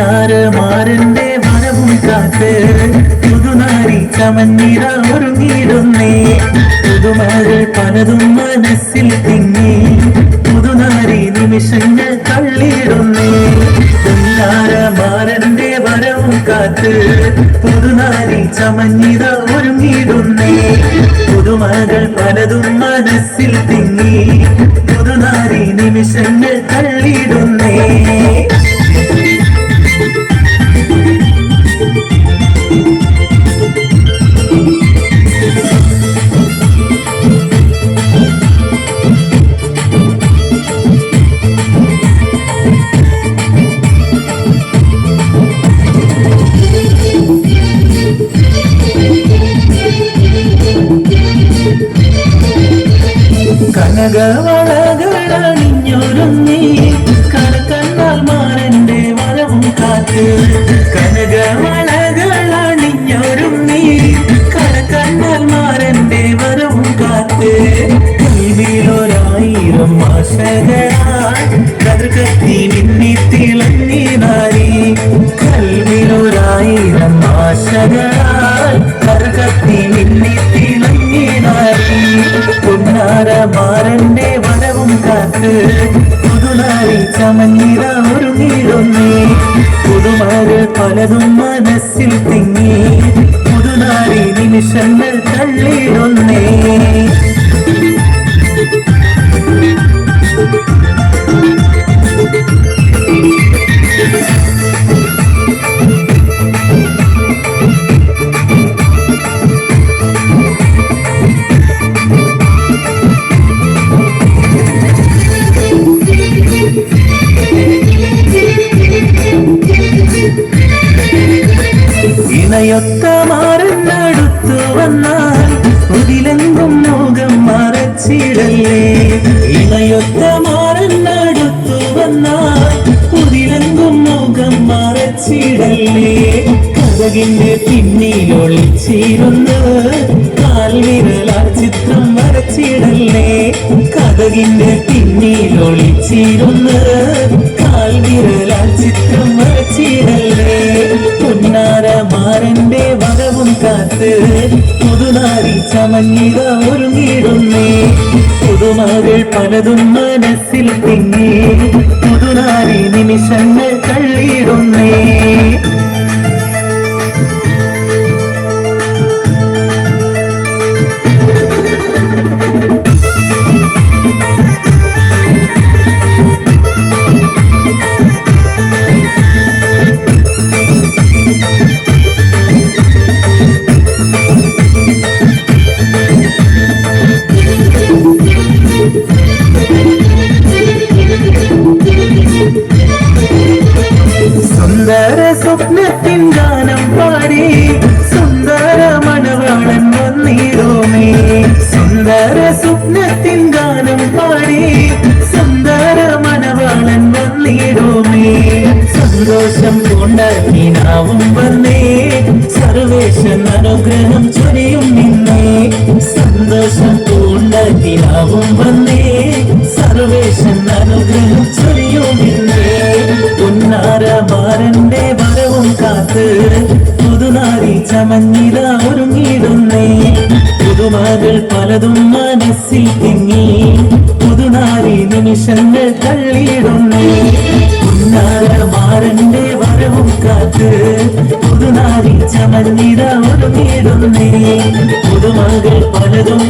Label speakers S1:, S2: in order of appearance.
S1: പുന്നാരമാരന്റെ വരവും കാത്ത് പുതുനാരി ചമഞ്ഞിര ഒരുങ്ങിയിടുന്നേ. പുതുമകൾ പലതും മനസ്സിൽ തിങ്ങി പുതുനാരി നിമിഷങ്ങൾ തള്ളിയിടുന്നേ. പുന്നാരമാരന്റെ വരവും കാത്ത് പുതുനാരി ചമഞ്ഞിര ഒരുങ്ങിയിടുന്നേ. പുതുമകൾ പലതും മനസ്സിൽ തിങ്ങി പുതുനാരി നിമിഷങ്ങൾ തള്ളിയിടുന്നേ. കനകവളകളണിഞ്ഞൊരുങ്ങി കണക്കണ്ണാൽ മാരന്റെ വരവും കാത്ത്. കനകവളകളണിഞ്ഞൊരുങ്ങി കണക്കണ്ണാൽ മാരന്റെ വരവും കാത്ത്. കൽവിലൊരായിരം ആശകളാൽ കതിർകത്തി മിന്നി തിളങ്ങി നാരി. കൽവിലൊരായിരം ആശകളാൽ കതിർകത്തി മിന്നി തിളങ്ങി നാരി. പുന്നാരമാരന്റെ വരവും കാത്ത് പുതുനാരി ചമഞ്ഞിര ഒരുങ്ങിയിടുന്നേ. പുതുമകൾ പലതും മനസ്സിൽ തിങ്ങി പുതുനാരി നിമിഷങ്ങൾ തള്ളിയിടുന്നേ. ഇണയൊത്ത മാറുന്നടുത്തു വന്നാൽ ഉതിലെങ്കും മുഖം മറച്ചിടല്ലേ. ഇണയൊത്ത മാറുന്നടുത്തു വന്നാൽ ഉതിലെങ്കും മുഖം മറച്ചിടല്ലേ. കഥകിന്റെ പിന്നിലൊളിച്ചിരുന്ന് കാൽവിരലാൽ ചിത്രം വരച്ചിടല്ലേ. കഥകിന്റെ പിന്നിലൊളിച്ചിരുന്ന് കാൽവിരലാൽ ചിത്രം വരച്ചിടല്ലേ. പുന്നാരമാരന്റെ വരവും കാത്ത് പുതുനാരി ചമഞ്ഞിര ഒരുങ്ങിയിടുന്നേ. പുതുമകൾ പലതും മനസ്സിൽ തിങ്ങി പുതുനാരി നിമിഷങ്ങൾ തള്ളിയിടുന്നേ. സുന്ദര സ്വപ്നത്തിൻ ഗാനം പാടി സുന്ദര മണവാളൻ വന്നിടുമേ. സുന്ദര സ്വപ്നത്തിൻ ഗാനം പാടി സുന്ദര മണവാളൻ വന്നിടുമേ. സന്തോഷം കൊണ്ടാവും വന്നേ സർവേശൻ അനുഗ്രഹം ചൊരിയും നിന്നേ. സന്തോഷം കൊണ്ടാവും വന്നേ സർവേശൻ അനുഗ്രഹം ചൊരിയും നിന്നേ. പുന്നാരമാരന്റെ വരവും കാത്ത് പുതുനാരി ചമഞ്ഞിര ഒരുങ്ങിയിടുന്നേ. പുതുമകൾ പലതും മനസ്സിൽ തിങ്ങി പുതുനാരി നിമിഷങ്ങൾ തള്ളിയിടുന്നേ. പുന്നാരമാരന്റെ വരവും കാത്ത് പുതുനാരി ചമഞ്ഞിര ഒരുങ്ങിയിടുന്നേ. പുതുമകൾ പലതും